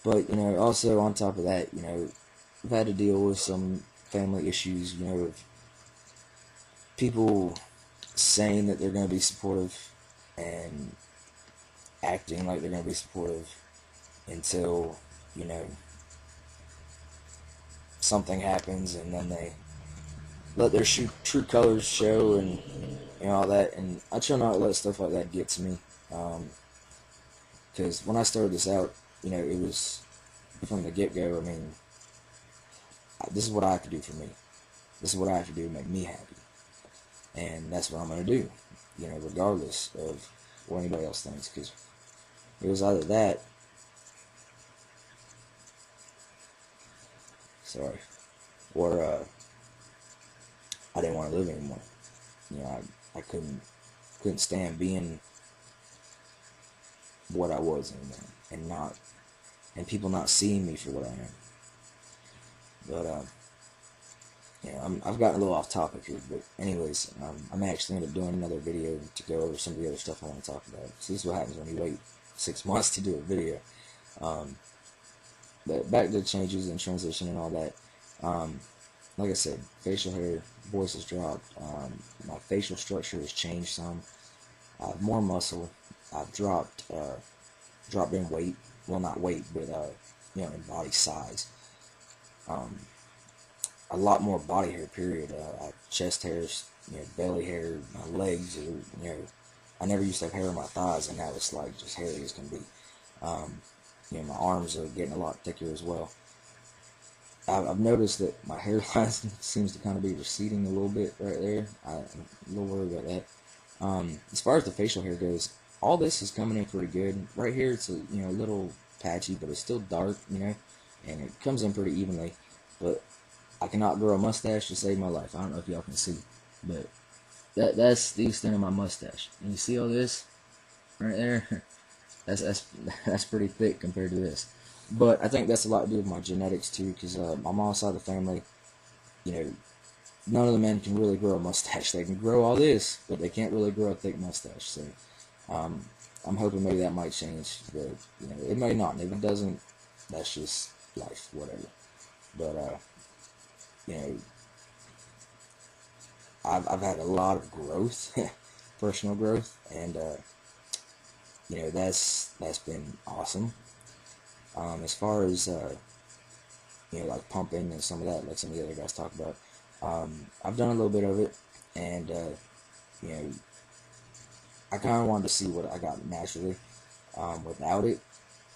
But, also on top of that, I've had to deal with some family issues, of people saying that they're going to be supportive and acting like they're going to be supportive until, you know, something happens, and then they let their true colors show, and all that. And I try not to let stuff like that get to me, because when I started this out, it was from the get-go. I mean, this is what I have to do for me. This is what I have to do to make me happy, and that's what I'm going to do, regardless of what anybody else thinks, because it was either that, sorry, or I didn't want to live anymore. I couldn't stand being what I was anymore, and people not seeing me for what I am. But I've gotten a little off topic here. But anyways, I'm actually going to do another video to go over some of the other stuff I want to talk about. So this is what happens when you wait 6 months to do a video. But back to the changes and transition and all that. Like I said, facial hair, voice has dropped. My facial structure has changed some. I have more muscle. I've dropped in weight. Well, not weight, but in body size. A lot more body hair. Period. I have chest hairs, belly hair. My legs are, I never used to have hair on my thighs, and now it's like just hairy as can be. My arms are getting a lot thicker as well. I've noticed that my hairline seems to kind of be receding a little bit right there. I'm a little worried about that. As far as the facial hair goes, all this is coming in pretty good. Right here, it's a little patchy, but it's still dark, and it comes in pretty evenly. But I cannot grow a mustache to save my life. I don't know if y'all can see, but that's the extent of my mustache. And you see all this right there? That's pretty thick compared to this. But I think that's a lot to do with my genetics too, because on my mom's side of the family, none of the men can really grow a mustache. They can grow all this, but they can't really grow a thick mustache. So I'm hoping maybe that might change, but it may not. And if it doesn't, that's just life, whatever. But I've had a lot of growth, personal growth, and that's been awesome. As far as like pumping and some of that, like some of the other guys talk about, I've done a little bit of it, and I kind of wanted to see what I got naturally without it,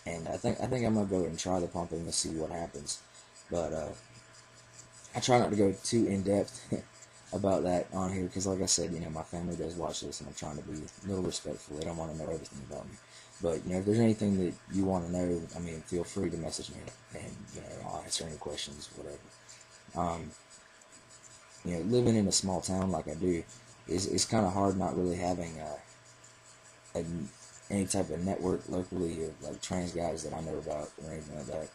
and I think I'm gonna go and try the pumping and see what happens. But I try not to go too in depth about that on here, because like I said, my family does watch this, and I'm trying to be a little respectful. They don't want to know everything about me. But, if there's anything that you want to know, I mean, feel free to message me, and, I'll answer any questions, whatever. Living in a small town like I do, is kind of hard not really having any type of network locally of, like, trans guys that I know about or anything like that.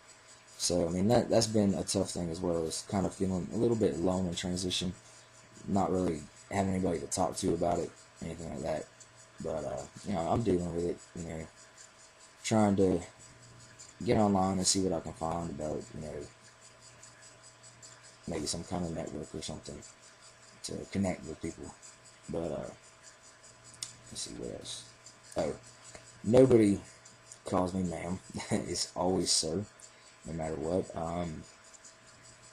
So, I mean, that's been a tough thing as well, is kind of feeling a little bit alone in transition, not really having anybody to talk to about it, anything like that. But, I'm dealing with it, trying to get online and see what I can find about, maybe some kind of network or something to connect with people. But, let's see what else. Oh, nobody calls me ma'am. It's always sir, no matter what.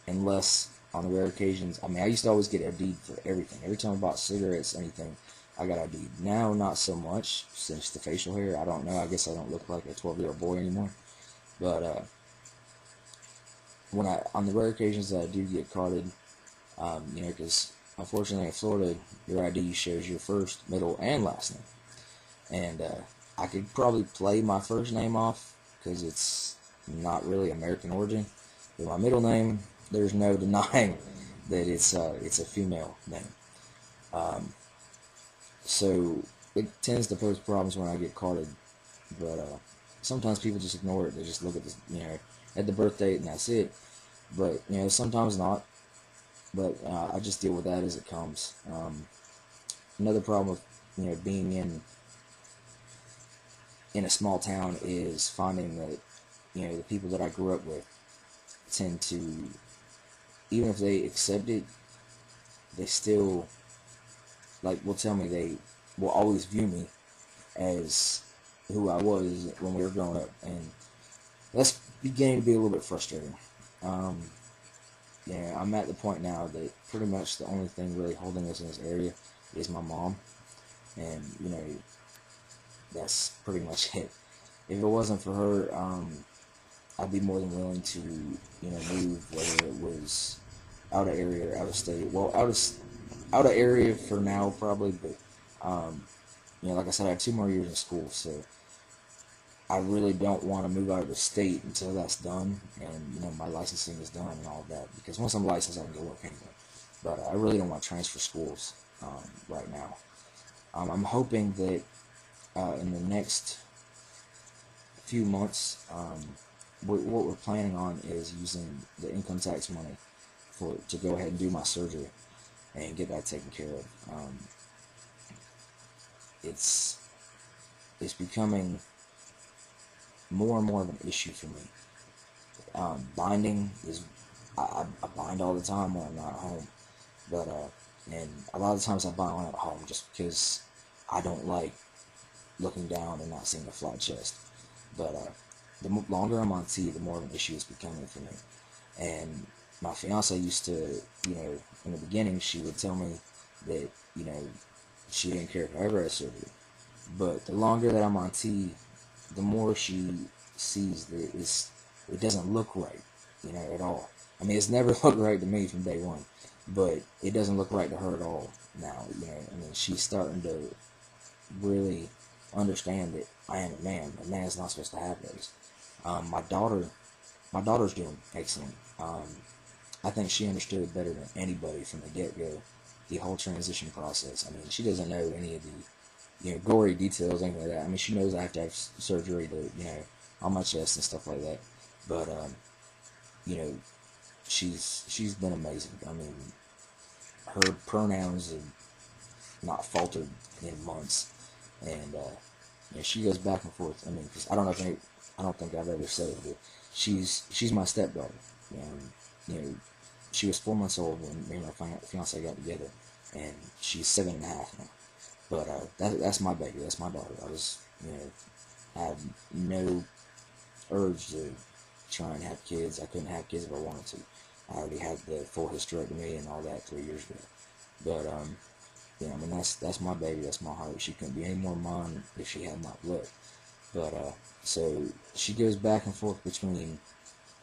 Unless on the rare occasions, I mean, I used to always get ID'd for everything. Every time I bought cigarettes, anything, I got ID'd. Now, not so much, since the facial hair. I don't know. I guess I don't look like a 12-year-old boy anymore. But, on the rare occasions that I do get carded, because unfortunately in Florida, your ID shows your first, middle, and last name. And, I could probably play my first name off, because it's not really American origin. But my middle name, there's no denying that it's a female name. So it tends to pose problems when I get carded, but sometimes people just ignore it. They just look at this, at the birth date, and that's it. But sometimes not. But I just deal with that as it comes. Another problem with being in a small town is finding that the people that I grew up with tend to, even if they accept it, they still, like, will tell me they will always view me as who I was when we were growing up, and that's beginning to be a little bit frustrating. Um, I'm at the point now that pretty much the only thing really holding us in this area is my mom, and that's pretty much it. If it wasn't for her, I'd be more than willing to move, whether it was out of area or out of state. Well, out of area for now probably, but like I said, I have 2 more years in school, so I really don't want to move out of the state until that's done and my licensing is done and all of that. Because once I'm licensed, I can go work anywhere. But I really don't want to transfer schools right now. I'm hoping that in the next few months, what we're planning on is using the income tax money to go ahead and do my surgery and get that taken care of. It's becoming more and more of an issue for me. Binding is, I bind all the time when I'm not at home, but and a lot of times I bind when I'm at home just because I don't like looking down and not seeing a flat chest. But the longer I'm on T, the more of an issue it's becoming for me. And my fiance used to, in the beginning, she would tell me that, she didn't care if I ever had surgery. But the longer that I'm on T, the more she sees that it doesn't look right, at all. I mean, it's never looked right to me from day one, but it doesn't look right to her at all now. I mean, she's starting to really understand that I am a man. A man's not supposed to have those. My daughter's doing excellent. I think she understood it better than anybody from the get-go, the whole transition process. I mean, she doesn't know any of the, gory details, anything like that. I mean, she knows I have to have surgery to, on my chest and stuff like that. But, she's been amazing. I mean, her pronouns have not faltered in months, and she goes back and forth. I mean, cause I don't think I've ever said it, but she's my stepdaughter. She was 4 months old when me and my fiance got together, and she's 7.5 now. But that's my baby. That's my daughter. I have no urge to try and have kids. I couldn't have kids if I wanted to. I already had the full hysterectomy and all that 3 years ago. But I mean, that's my baby. That's my heart. She couldn't be any more mine if she had my blood. But so she goes back and forth between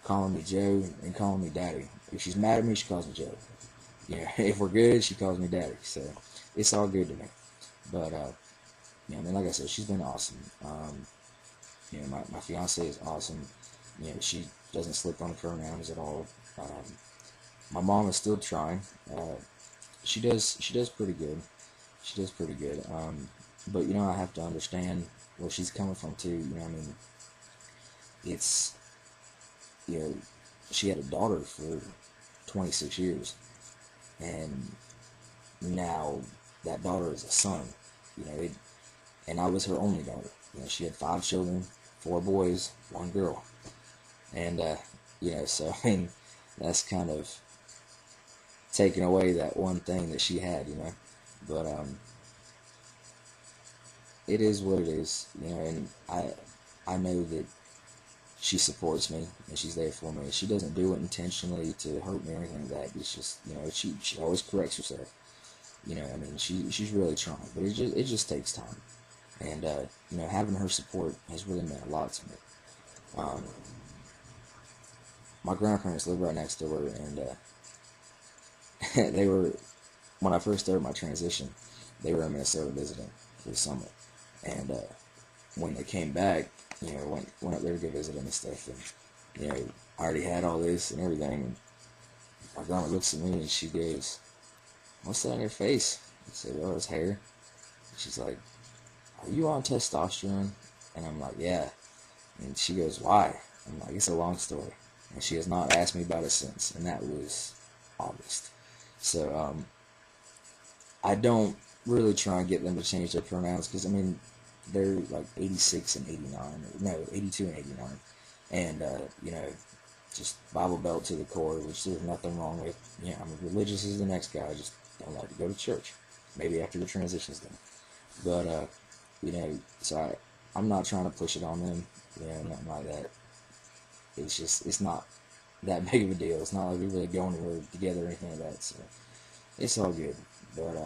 calling me Joe and calling me Daddy. If she's mad at me, she calls me Joe. If we're good, she calls me Daddy. So it's all good to me. But I mean, like I said, she's been awesome. My fiance is awesome. She doesn't slip on the pronouns at all. My mom is still trying. She does pretty good. She does pretty good. But I have to understand where she's coming from too. I mean, it's she had a daughter for 26 years, and now that daughter is a son. And I was her only daughter. She had 5 children, 4 boys, 1 girl, and so I mean, that's kind of taking away that one thing that she had, but it is what it is, and I know that she supports me and she's there for me. She doesn't do it intentionally to hurt me or anything like that. It's just she always corrects herself. I mean, she's really trying, but it just takes time. And having her support has really meant a lot to me. My grandparents live right next door, and they were, when I first started my transition, they were in Minnesota visiting for the summer, and when they came back, went up there to go visit them and stuff, and I already had all this and everything, and my grandma looks at me and she goes, "What's that on your face?" I said, "Oh, it's hair." She's like, "Are you on testosterone?" And I'm like, "Yeah." And she goes, "Why?" I'm like, "It's a long story." And she has not asked me about it since, and that was August. So I don't really try and get them to change their pronouns, because I mean, they're like 86 and 89, no, 82 and 89, and just Bible Belt to the core, which there's nothing wrong with. I'm religious as the next guy. I just don't like to go to church. Maybe after the transition's done, but so I'm not trying to push it on them, nothing like that. It's not that big of a deal. It's not like we really go anywhere together or anything like that. So it's all good. But